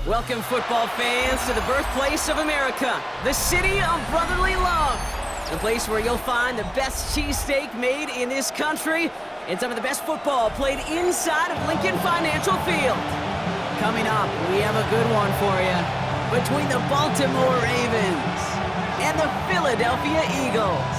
Welcome, football fans, to the birthplace of America, the city of brotherly love. The place where you'll find the best cheesesteak made in this country and some of the best football played inside of Lincoln Financial Field. Coming up, we have a good one for you between the Baltimore Ravens and the Philadelphia Eagles.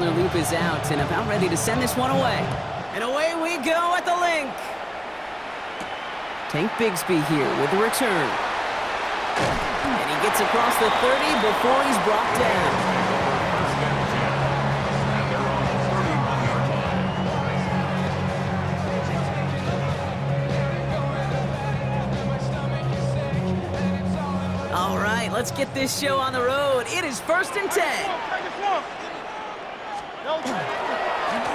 Loop is out and about ready to send this one away. And away we go at the link. Tank Bigsby here with the return. And he gets across the 30 before he's brought down. All right, let's get this show on the road. It is 1st and 10.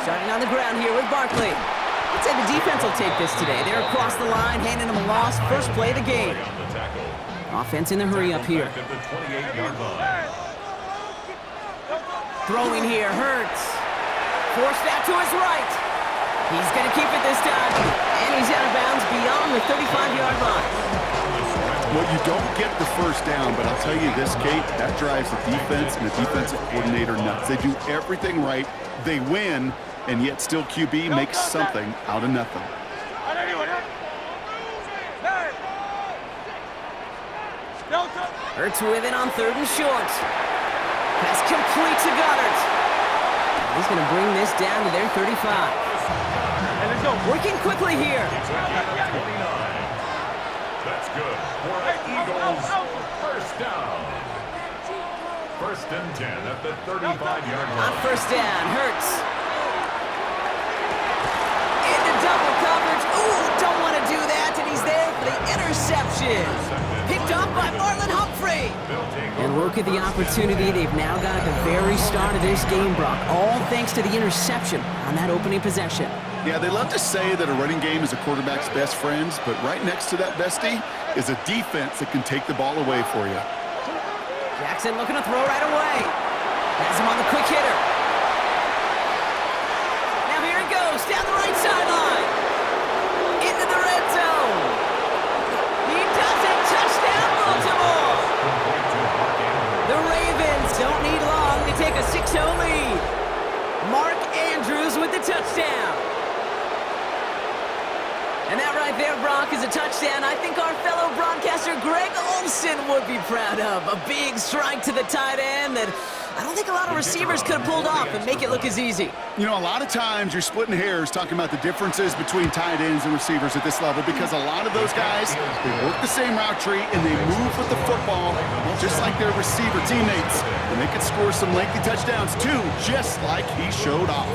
Starting on the ground here with Barkley. I'd say the defense will take this today. They're across the line, handing them a loss. First play of the game. Offense in the hurry up here. Throwing here, Hurts. Forced out to his right. He's going to keep it this time. And he's out of bounds beyond the 35-yard line. Well, you don't get the first down, but I'll tell you this, Kate, that drives the defense and the defensive coordinator nuts. They do everything right. They win, and yet still QB makes something out of nothing. Hurts with it on 3rd and short. Pass complete to Goddard. He's going to bring this down to their 35. Working quickly here. That's good for the Eagles. First down. 1st and 10 at the 35-yard line. On 1st down, Hurts. Into double coverage. Ooh, don't want to do that, and he's there for the interception. Picked up by Marlon Humphrey. And look at the opportunity they've now got at the very start of this game, Brock. All thanks to the interception on that opening possession. Yeah, they love to say that a running game is a quarterback's best friend, but right next to that bestie is a defense that can take the ball away for you. Jackson looking to throw right away. Has him on the quick hitter. Now here he goes, down the right sideline. Into the red zone. He does it. Touchdown, Baltimore. The Ravens don't need long to take a 6-0 lead. Mark Andrews with the touchdown. And that right there, Brock, is a touchdown I think our fellow broadcaster Greg Olsen would be proud of. A big strike to the tight end that I don't think a lot of receivers could have pulled off and make it look as easy. You know, a lot of times you're splitting hairs talking about the differences between tight ends and receivers at this level because a lot of those guys, they work the same route tree and they move with the football just like their receiver teammates. And they can score some lengthy touchdowns too, just like he showed off.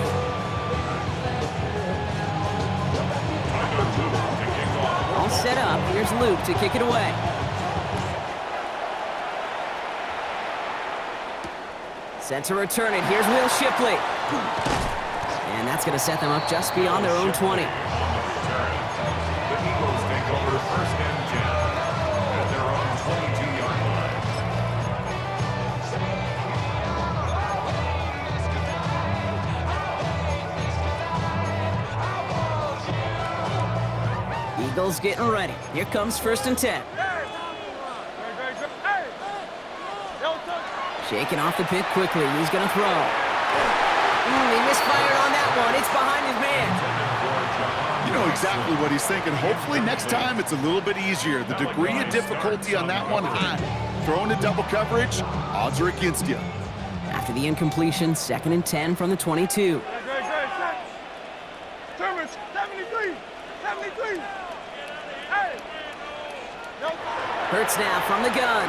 All set up. Here's Luke to kick it away. Set to return it. Here's Will Shipley. And that's going to set them up just beyond their own 20. The Eagles take over 1st and 10 at their own 22-yard line. Eagles getting ready. Here comes 1st and 10. Shaking off the pick quickly. He's going to throw. He misfired on that one. It's behind his man. You know exactly what he's thinking. Hopefully next time it's a little bit easier. The degree of difficulty on that one high. Throwing to double coverage, odds are against you. After the incompletion, 2nd and 10 from the 22. Hurts now from the gun.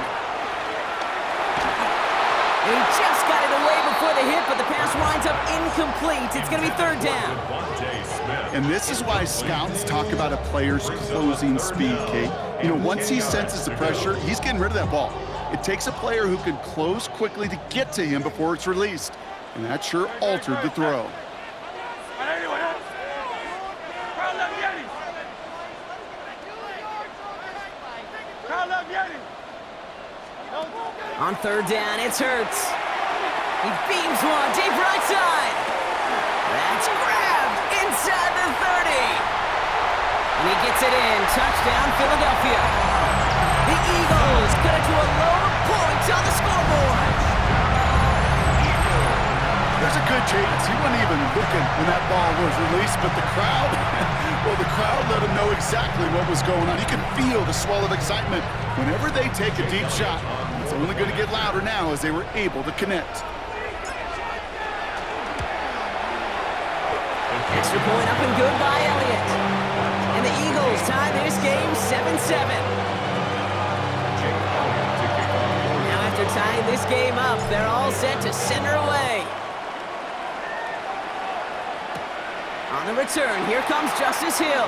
And he just got it away before the hit, but the pass winds up incomplete. It's going to be third down. And this is why scouts talk about a player's closing speed, Kate. You know, once he senses the pressure, he's getting rid of that ball. It takes a player who can close quickly to get to him before it's released. And that sure altered the throw. On third down, it's Hurts. He beams one deep right side. That's grabbed inside the 30. And he gets it in. Touchdown, Philadelphia. The Eagles cut it to a low point on the scoreboard. There's a good chance. He wasn't even looking when that ball was released, but the crowd, well, the crowd let him know exactly what was going on. You could feel the swell of excitement. Whenever they take a deep shot, it's only going to get louder now as they were able to connect. Extra point up and good by Elliott. And the Eagles tie this game 7-7. Now after tying this game up, they're all set to send her away. On the return, here comes Justice Hill.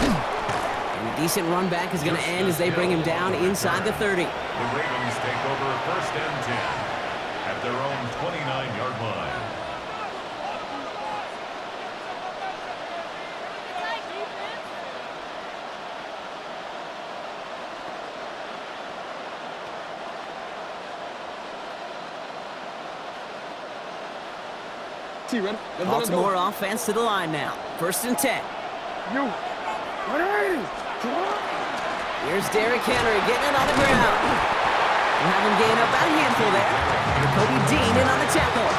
And a decent run back is going to end as they bring him down inside the 30. The Ravens take over first and 10 at their own 29-yard line. Baltimore offense to the line now. First and 10. Here's Derrick Henry getting it on the ground. We'll have him gain about a handful there. And Kobe Dean in on the tackle.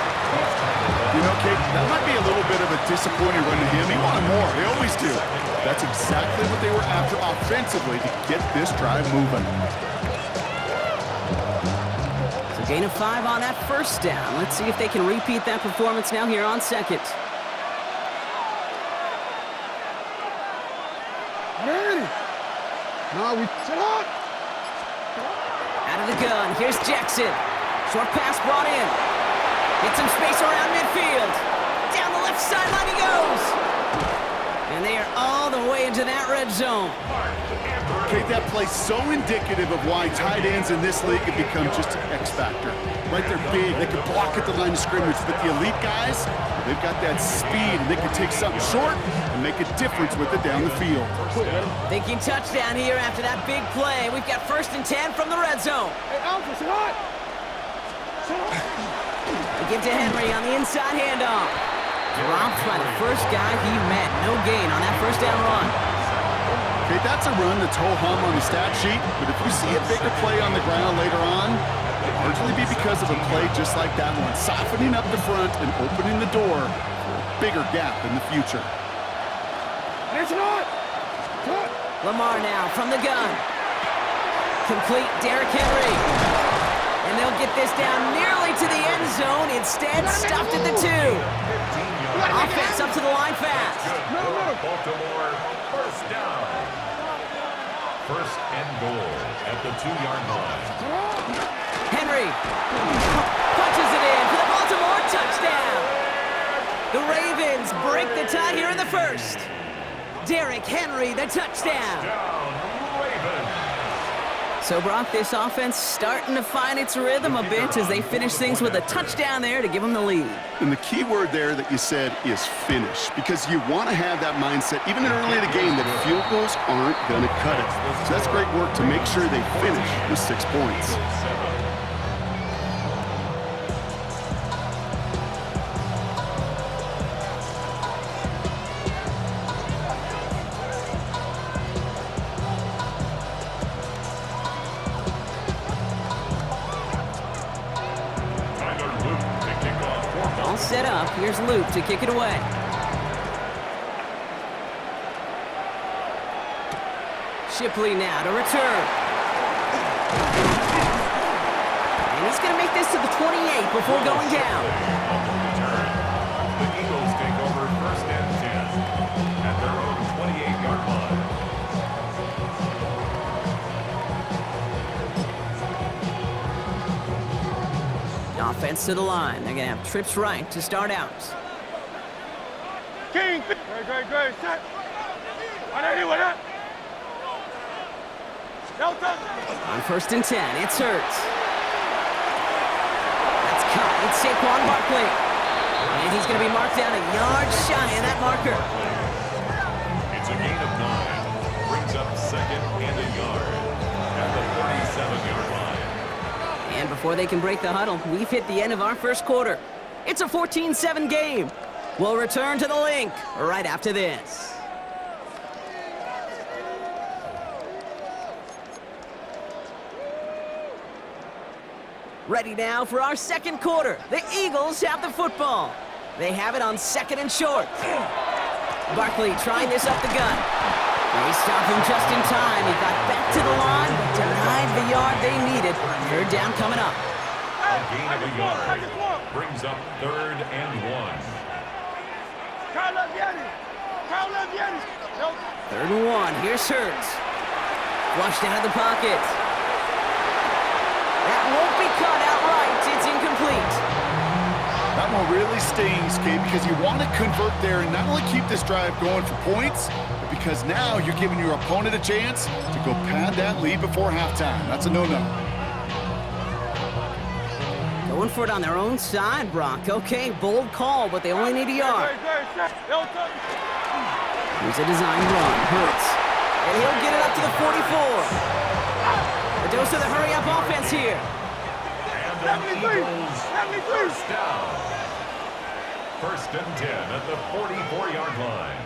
You know, Kate, that might be a little bit of a disappointing run to him. He wanted more. They always do. That's exactly what they were after offensively to get this drive moving. So gain of 5 on that first down. Let's see if they can repeat that performance now here on second. Out of the gun, here's Jackson. Short pass brought in. Get some space around midfield. Down the left sideline he goes. And they are all the way into that red zone. Kate, that play's so indicative of why tight ends in this league have become just an X factor. Right, they're big, they can block at the line of scrimmage, but the elite guys, they've got that speed, and they can take something short and make a difference with it down the field. Thinking touchdown here after that big play. We've got first and 10 from the red zone. They give to Henry on the inside handoff. Dropped by the first guy he met. No gain on that first down run. Okay, that's a run that's ho-hum on the stat sheet, but if you see a bigger play on the ground later on, it'll largely be because of a play just like that one, softening up the front and opening the door for a bigger gap in the future. Lamar now from the gun. Complete Derrick Henry. And they'll get this down nearly to the end zone. Instead, stopped at the 2. Offense up to the line fast. Baltimore, first down. First and goal at the 2-yard line. Henry punches it in for the Baltimore touchdown. The Ravens break the tie here in the first. Derrick Henry, the touchdown. So, Brock, this offense starting to find its rhythm a bit as they finish things with a touchdown there to give them the lead. And the key word there that you said is finish, because you want to have that mindset, even in early in the game, that field goals aren't going to cut it. So that's great work to make sure they finish with 6 points. Set up. Here's Luke to kick it away. Shipley now to return. And he's going to make this to the 28 before going down. The Eagles take over first and 10 at their own 28-yard line. Offense to the line. They're going to have trips right to start out. King. Great. Set. 180, what up? On 1st and 10, it's Hurts. That's caught. It's Saquon Barkley. And he's going to be marked down a yard shy of that marker. It's a gain of 9. Brings up 2nd and a yard at the 37-yard line. And before they can break the huddle, we've hit the end of our first quarter. It's a 14-7 game. We'll return to the link right after this. Ready now for our second quarter. The Eagles have the football. They have it on 2nd and short. Barkley trying this up the gut. They stop him just in time. He got back to the line, but denied the yard they needed. 3rd down coming up. A gain of a yard. Brings up 3rd and 1. 3rd and 1. Here's Hurts. Flushed out of the pocket. That won't be caught outright. It's incomplete. That one really stings, Kate, because you want to convert there and not only keep this drive going for points, but because now you're giving your opponent a chance to go pad that lead before halftime. That's a no-no. Going for it on their own side, Brock. Okay, bold call, but they only need a yard. Here's a design run. Hurts. And he'll get it up to the 44. A dose of the hurry-up offense here. And the Eagles first down. 1st and 10 at the 44-yard line.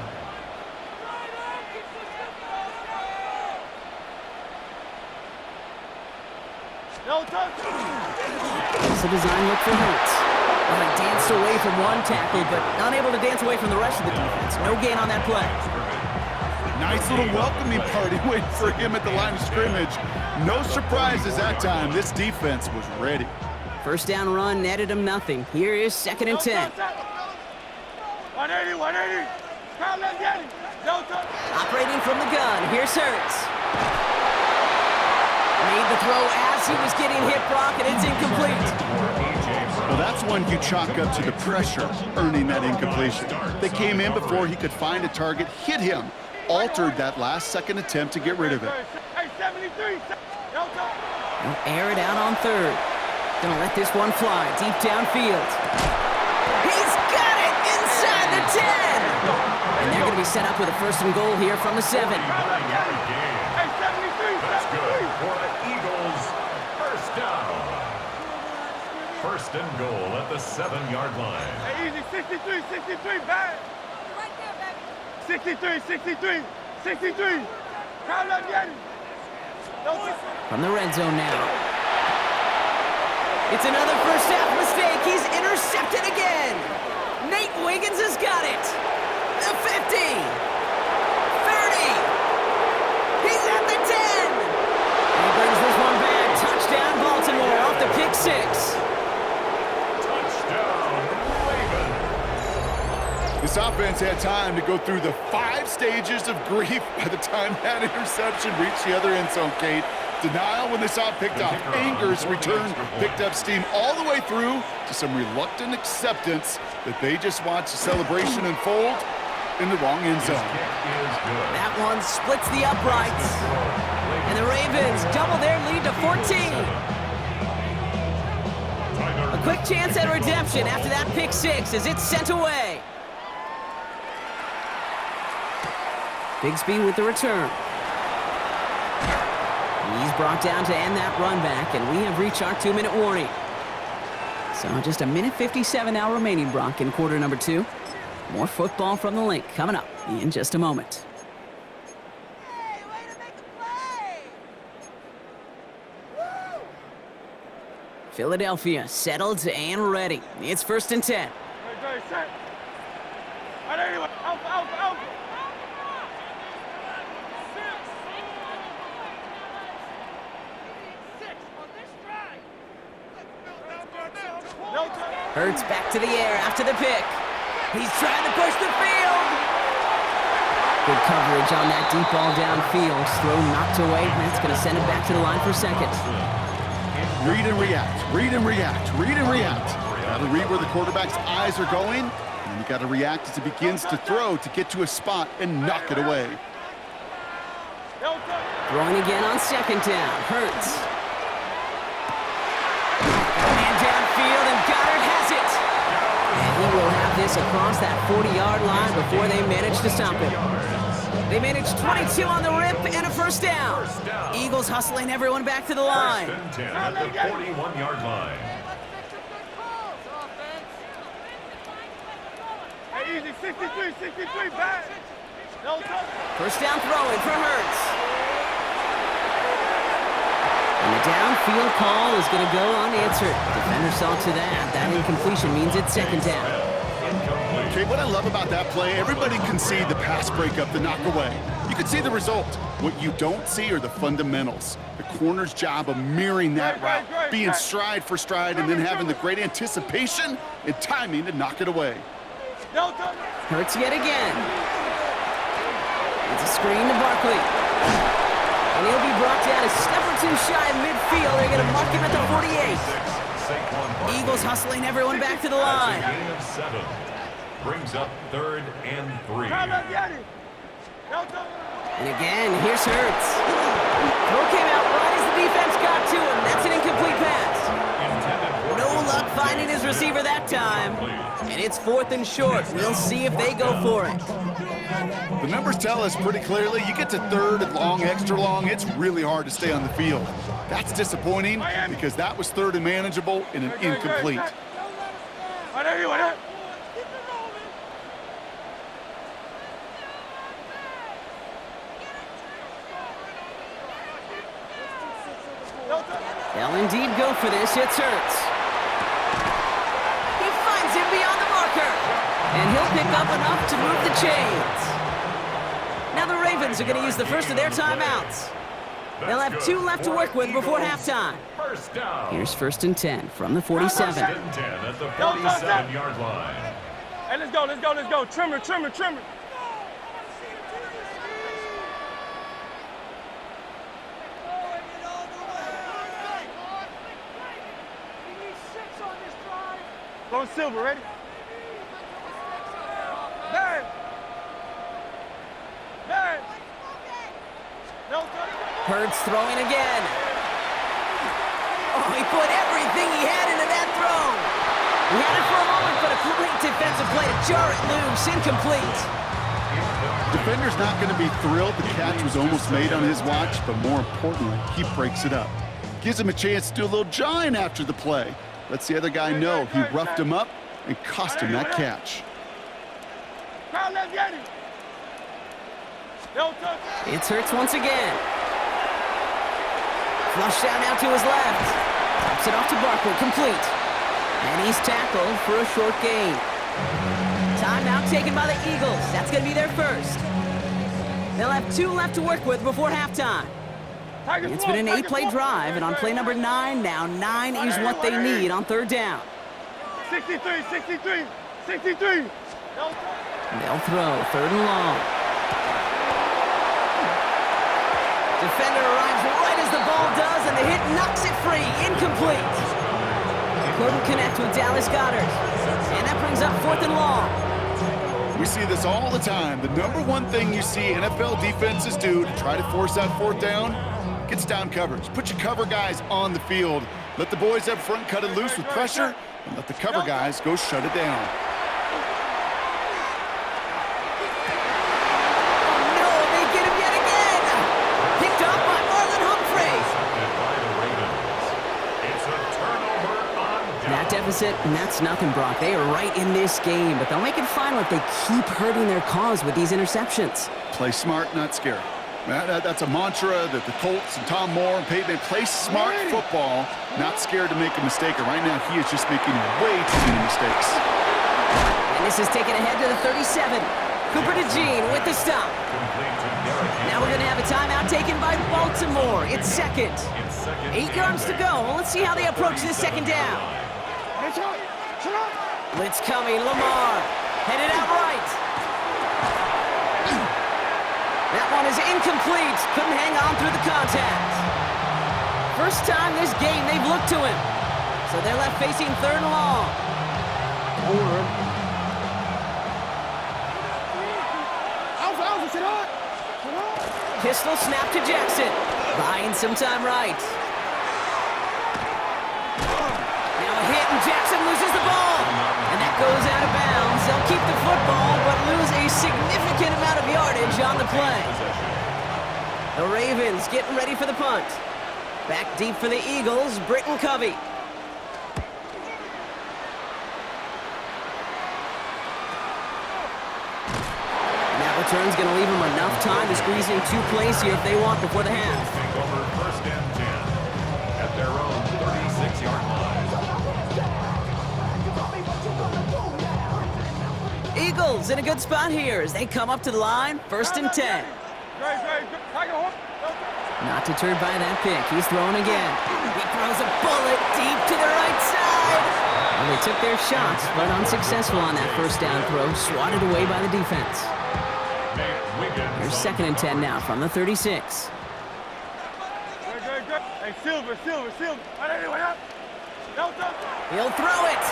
It's a design look for Hurts. Well, he danced away from one tackle, but unable to dance away from the rest of the defense. No gain on that play. Nice little welcoming party waiting for him at the line of scrimmage. No surprises that time. This defense was ready. 1st down run netted him nothing. Here is 2nd and 10. 180. Operating from the gun. Here's Hurts. Made the throw as he was getting hit, Brock, and it's incomplete. Well, that's one you chalk up to the pressure, earning that incompletion. They came in before he could find a target, hit him, altered that last-second attempt to get rid of it. They'll air it out on 3rd. Gonna let this one fly deep downfield. He's got it inside the 10! And they're gonna be set up with a 1st and goal here from the 7. That's good for the Eagles. 1st down. 1st and goal at the 7-yard line. Hey, easy, 63, bad. Right there, baby. 63. From the red zone now. It's another first-half mistake. He's intercepted again. Nate Wiggins has got it. The 50. 30. He's at the 10. And he brings this one back. Touchdown, Baltimore, off the pick 6. Touchdown, Ravens. This offense had time to go through the 5 stages of grief by the time that interception reached the other end zone, Kate. Denial when they saw it picked off. Anger's return picked up steam all the way through to some reluctant acceptance that they just watched the celebration unfold in the wrong end zone. That one splits the uprights. And the Ravens double their lead to 14. A quick chance at redemption after that pick 6 as it's sent away. Bigsby with the return. He's brought down to end that run back, and we have reached our 2-minute warning. So just a minute 57 now remaining, Brock, in quarter number 2. More football from the link coming up in just a moment. Hey, way to make a play! Woo! Philadelphia settled and ready. It's 1st and 10. Very set. Out. Hurts back to the air after the pick. He's trying to push the field. Good coverage on that deep ball downfield. Throw knocked away. That's going to send it back to the line for second. Read and react, read and react, read and react. Got to read where the quarterback's eyes are going, and you got to react as he begins to throw to get to a spot and knock it away. Throwing again on second down. Hurts. Man downfield, and Goddard has it. And he will have this across that 40-yard line before they manage to stop him. They managed 22 on the rip and a first down. Eagles hustling everyone back to the line. First and 10 at the 41-yard line. Hey, easy, 63, back. First down throwing for Hurts. And the downfield call is going to go unanswered. Defender saw to that. That incompletion means it's second down. Okay, what I love about that play, everybody can see the pass breakup, the knock away. You can see the result. What you don't see are the fundamentals. The corner's job of mirroring that route, being stride for stride, and then having the great anticipation and timing to knock it away. Hurts yet again. It's a screen to Barkley. And he'll be brought down a step or two shy of midfield. They're going to mark him at the 48. Eagles hustling everyone back to the line. Gain of 7. Brings up 3rd and 3. And again, here's Hurts. Throw came out right as the defense got to him. That's an incomplete pass. No luck finding his receiver that time. And it's 4th and short. We'll see if they go for it. The numbers tell us pretty clearly, you get to 3rd and long, extra long, it's really hard to stay on the field. That's disappointing because that was 3rd and manageable and an incomplete. They'll indeed go for this. It's Hurts. He finds him beyond the marker. And he'll pick up enough to move the chains. Now the Ravens are going to use the first of their timeouts. They'll have 2 left to work with before halftime. First down. Here's 1st and 10 from the 47. 1st and 10 at the 47-yard line. Hey, let's go. Trimmer. Go Silver, ready? Bang! Hurts throwing again. Oh, he put everything he had into that throw. He had it for a moment, but a great defensive play to jar it loose. Incomplete. Defender's not going to be thrilled the catch was almost made on his watch, but more importantly, he breaks it up. Gives him a chance to do a little jawing after the play. Lets the other guy know he roughed him up and cost him that catch. It's Hurts once again. Flush down now to his left. Tops it off to Barkley, complete. And he's tackled for a short gain. Timeout taken by the Eagles. That's going to be their first. They'll have 2 left to work with before halftime. It's been an 8-play drive, and on play number 9 now, 9 is what they need on 3rd down. 63. They'll throw 3rd and long. Defender arrives right as the ball does, and the hit knocks it free. Incomplete. Couldn't connect with Dallas Goddard. And that brings up 4th and long. We see this all the time. The number one thing you see NFL defenses do to try to force that 4th down, gets down coverage. Put your cover guys on the field. Let the boys up front cut it loose with pressure, and let the cover guys go shut it down. Deficit, and that's nothing, Brock. They are right in this game, but they'll make it final if they keep hurting their cause with these interceptions. Play smart, not scared. That's a mantra that the Colts and Tom Moore and Peyton, they play smart football, not scared to make a mistake. And right now, he is just making way too many mistakes. And this is taken ahead to the 37. Cooper DeJean with the stop. Now we're going to have a timeout taken by Baltimore. It's second. 8 yards to go. Well, let's see how they approach this second down. Blitz coming, Lamar. Headed out right. That one is incomplete. Couldn't hang on through the contact. First time this game they've looked to him. So they're left facing 3rd and long. Pistol snap to Jackson. Buying some time right. Now a hit and Jackson loses the ball. And that goes out of bounds. They'll keep the football but lose a significant amount of yardage on the play. The Ravens getting ready for the punt. Back deep for the Eagles, Britton Covey. Return's going to leave them enough time to squeeze in 2 plays here if they want before the half. Take over 1st and 10 at their own 36-yard line. Eagles in a good spot here as they come up to the line. 1st and 10. Not deterred by that pick. He's throwing again. He throws a bullet deep to the right side. Well, they took their shots, but unsuccessful on that 1st down throw. Swatted away by the defense. Here's 2nd and 10 now from the 36. Hey, Silver. He'll throw it.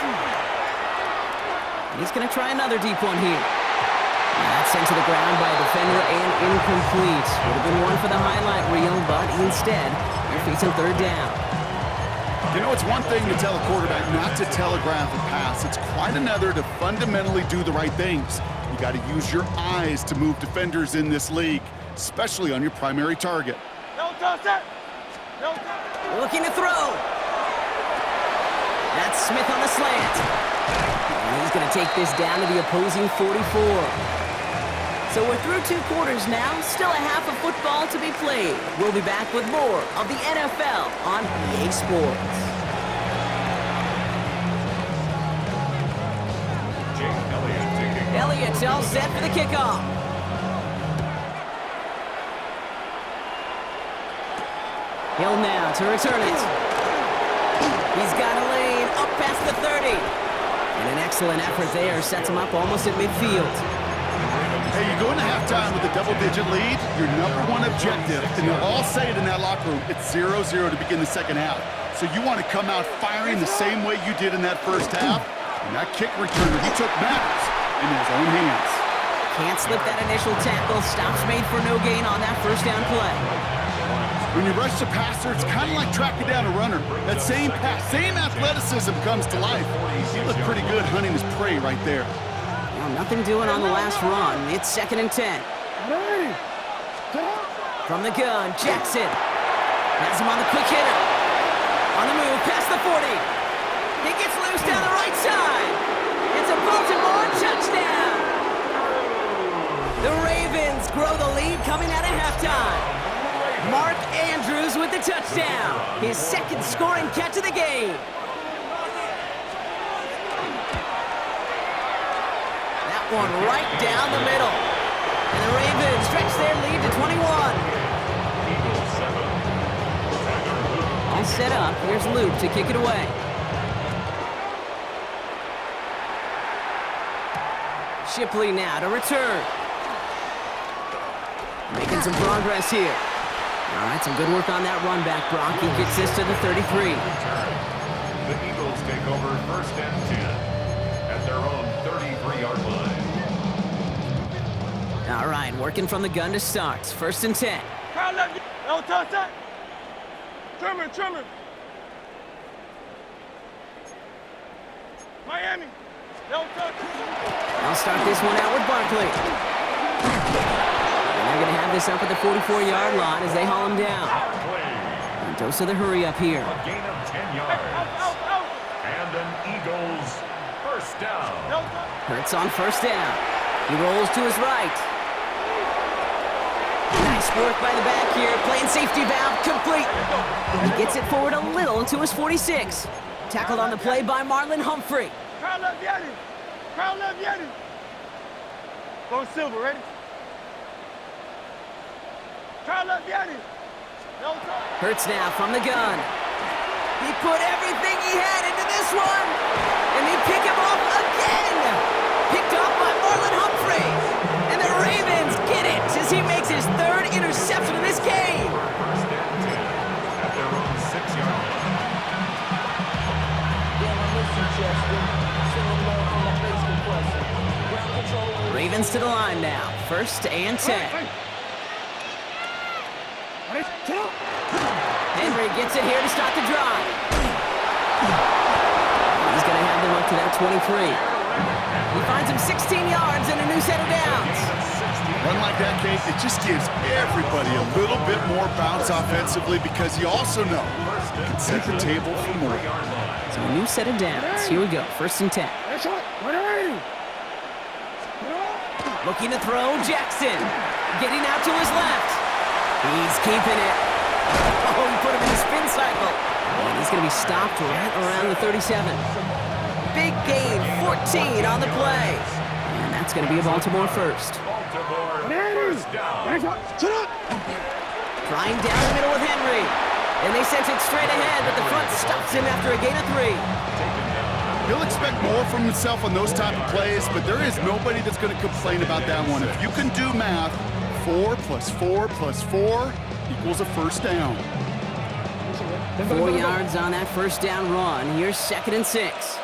He's going to try another deep one here. That's sent to the ground by a defender and incomplete. Would have been one for the highlight reel, but instead, they're facing 3rd down. You know, it's one thing to tell a quarterback not to telegraph a pass. It's quite another to fundamentally do the right things. You got to use your eyes to move defenders in this league, especially on your primary target. Looking to throw. That's Smith on the slant. And he's going to take this down to the opposing 44. So we're through 2 quarters now. Still a half of football to be played. We'll be back with more of the NFL on EA Sports. Elliott's all set for the kickoff. Hill now to return it. He's got a lane up past the 30. And an excellent effort there sets him up almost at midfield. Hey, you go into halftime with a double-digit lead, your #1 objective, and they'll all say it in that locker room, it's 0-0 to begin the 2nd half. So you want to come out firing the same way you did in that 1st half. And that kick returner, he took matters in his own hands. Can't slip that initial tackle. Stops made for no gain on that 1st down play. When you rush the passer, it's kind of like tracking down a runner. That same pass, same athleticism comes to life. He looked pretty good hunting his prey right there. Well, nothing doing on the last run. It's 2nd and 10. From the gun, Jackson has him on the quick hitter. On the move, past the 40. He gets loose down the right side. It's a Baltimore touchdown. The Ravens grow the lead coming out of halftime. Mark Andrews with the touchdown. His 2nd scoring catch of the game. That one right down the middle. And the Ravens stretch their lead to 21. All set up. Here's Luke to kick it away. Shipley now to return. Making some progress here. All right, some good work on that run back, Brock. He gets this to the 33. The Eagles take over 1st and 10 at their own 33-yard line. All right, working from the gun to start. 1st and 10. Trimmer. Miami. I'll start this one out with Barkley. And they're going to have this up at the 44-yard line as they haul him down. And dose of the hurry up here. A gain of 10 yards. And an Eagles 1st down. Hurts on 1st down. He rolls to his right. Nice work by the back here. Playing safety valve complete. He gets it forward a little to his 46. Tackled on the play by Marlon Humphrey. Crowd left Yeti. Go Silver, ready? Crowd left Yeti. Hurts now from the gun. He put everything he had into this one. And they pick him off again. Picked off by Marlon Humphrey. And the Ravens get it as he makes his Fans to the line now. 1st and 10. Henry gets it here to start the drive. He's going to have them up to that 23. He finds him 16 yards and a new set of downs. Run like that, Kate, it just gives everybody a little bit more bounce offensively because you also know you can set the table for more. So a new set of downs. Here we go. 1st and 10. Looking to throw, Jackson. Getting out to his left. He's keeping it. Oh, he put him in a spin cycle. And he's going to be stopped right around the 37. Big gain, 14 on the play. And that's going to be a Baltimore first. Trying down the middle with Henry. And they sent it straight ahead, but the front stops him after a gain of 3. He'll expect more from himself on those type of plays, but there is nobody that's going to complain about that one. If you can do math, 4 + 4 + 4 equals a first down. 4 yards on that first down run. Here's 2nd and 6.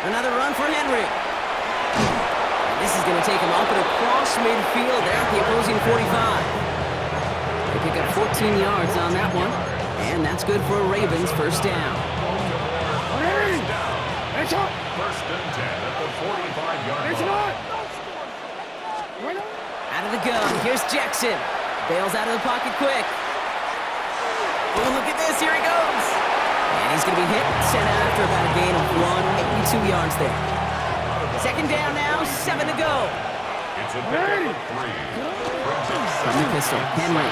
Another run for Henry. This is going to take him up and across midfield there at the opposing 45. They pick up 14 yards on that one, and that's good for a Ravens first down. 1st and 10 at the 45-yard line. Out of the gun, here's Jackson. Bails out of the pocket quick. Oh, look at this, here he goes. And he's going to be hit, sent out after about a gain of 82 yards there. 2nd down now, 7 to go. It's a pickup of 3. From the pistol, Henry.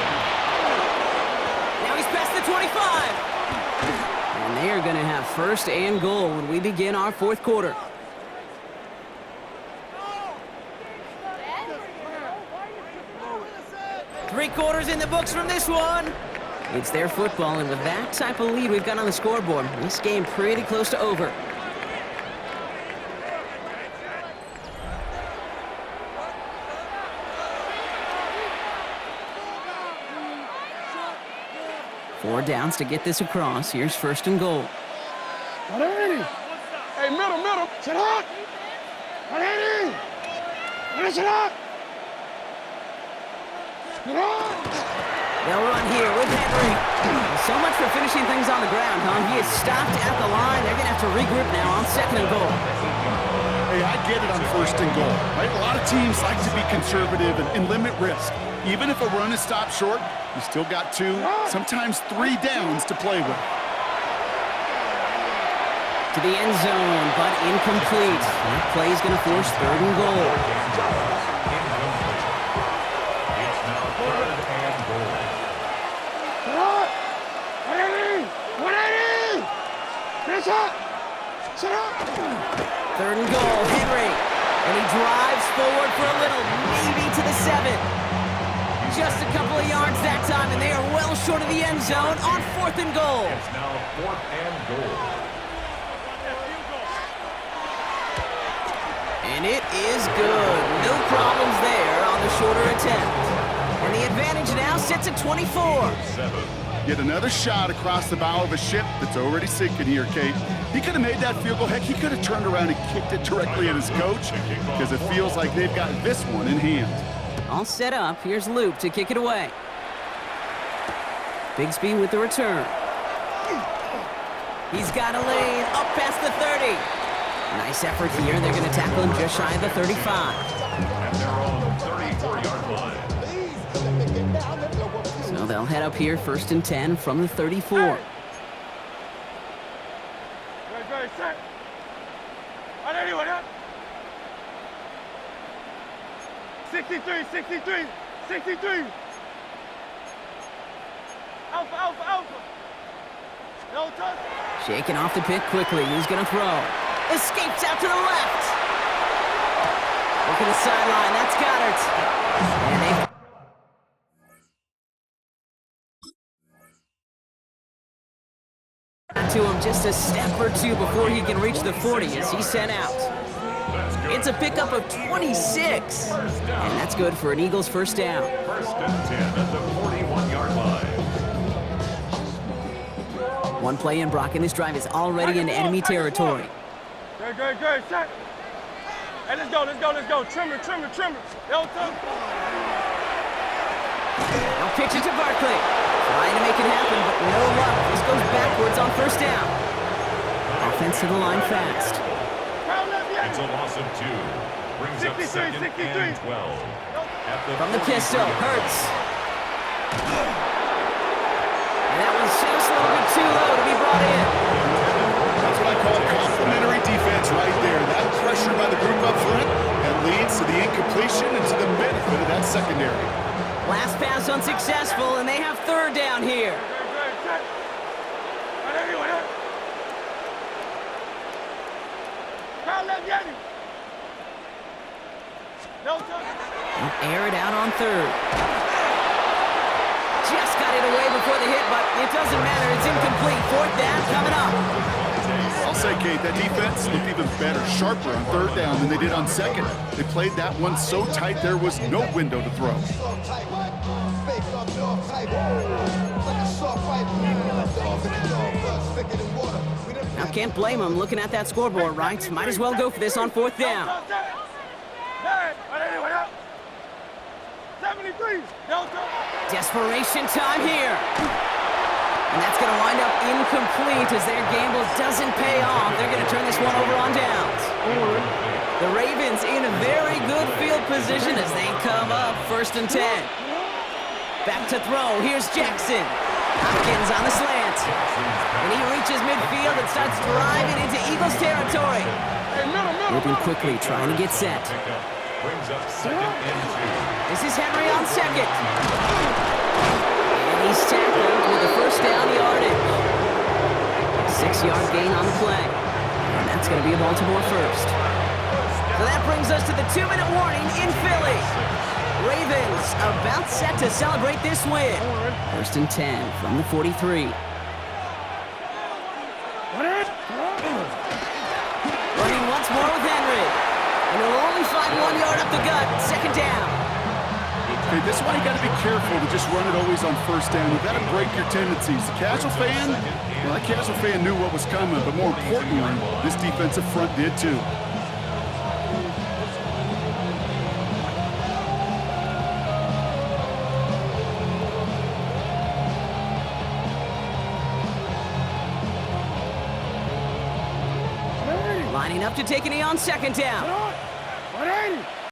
Now he's past the 25. And they are going to have 1st and goal when we begin our 4th quarter. Three quarters in the books from this one. It's their football, and with that type of lead we've got on the scoreboard, this game pretty close to over. Four downs to get this across. Here's 1st and goal. Hey, middle. Sit up. Sit up. They'll run here with Henry. So much for finishing things on the ground, huh? He is stopped at the line. They're going to have to regroup now on 2nd and goal. Hey, I get it on 1st and goal, right? A lot of teams like to be conservative and limit risk. Even if a run is stopped short, you still got 2, sometimes 3 downs to play with. To the end zone, but incomplete. That play is going to force 3rd and goal. It's now 3rd and goal. 3rd and goal, Henry. And he drives forward for a little, maybe to the 7. Just a couple of yards that time, and they are well short of the end zone on 4th and goal. It's now 4th and goal. And it is good. No problems there on the shorter attempt. And the advantage now sits at 24. 7. Yet another shot across the bow of a ship that's already sinking here, Kate. He could have made that field goal. Heck, he could have turned around and kicked it directly at his coach because it feels like they've got this one in hand. All set up. Here's Luke to kick it away. Bigsby with the return. He's got a lane up past the 30. Nice effort here. They're going to tackle him just shy of the 35. And they're on the 34-yard line. So they'll head up here 1st and 10 from the 34. Very set. On anyone up. 63. Alpha. No touch. Shaking off the pick quickly. He's going to throw. Escapes out to the left. Look at the sideline. That's Goddard. And they to him just a step or 2 before he can reach the 40 as he's sent out. It's a pickup of 26. And that's good for an Eagles first down. 1st and 10 at the 41-yard line. One play in, Brock, and this drive is already into enemy territory. Good, good, good. Shot. Hey, let's go, let's go, let's go. Trimmer, trimmer, trimmer. Now pitch it to Barkley. Trying to make it happen, but no luck. This goes backwards on first down. Offense to the line fast. It's a loss of 2. Brings up 2nd and 12. From the pistol, Hurts. And that was just a little bit too low to be brought in. That's what I call complimentary defense right there. That pressure by the group up front that leads to the incompletion and to the benefit of that secondary. Last pass unsuccessful, and they have third down here. Air it out on third. Just got it away before the hit, but it doesn't matter. It's incomplete. Fourth down coming up. I'll say, Kate, that defense looked even better, sharper on third down than they did on second. They played that one so tight there was no window to throw. Now can't blame them looking at that scoreboard, right? Might as well go for this on fourth down. 73. Desperation time here. And that's going to wind up incomplete as their gamble doesn't pay off. They're going to turn this one over on downs. The Ravens in a very good field position as they come up 1st and 10. Back to throw. Here's Jackson. Hopkins on the slant. And he reaches midfield and starts driving into Eagles territory. Moving quickly, trying to get set. Brings up 2nd and 2. This is Henry on second. And he's tackled with the first down yardage. 6-yard gain on the play. And that's going to be a Baltimore first. So that brings us to the 2-minute warning in Philly. Ravens about set to celebrate this win. 1st and 10 from the 43. Running once more with Henry. And he'll only find 1 yard up the gut. 2nd down. Okay, this is why you got to be careful to just run it always on first down. You got to break your tendencies. The casual fan, well, that casual fan knew what was coming, but more importantly, this defensive front did too. Lining up to take a knee on 2nd down.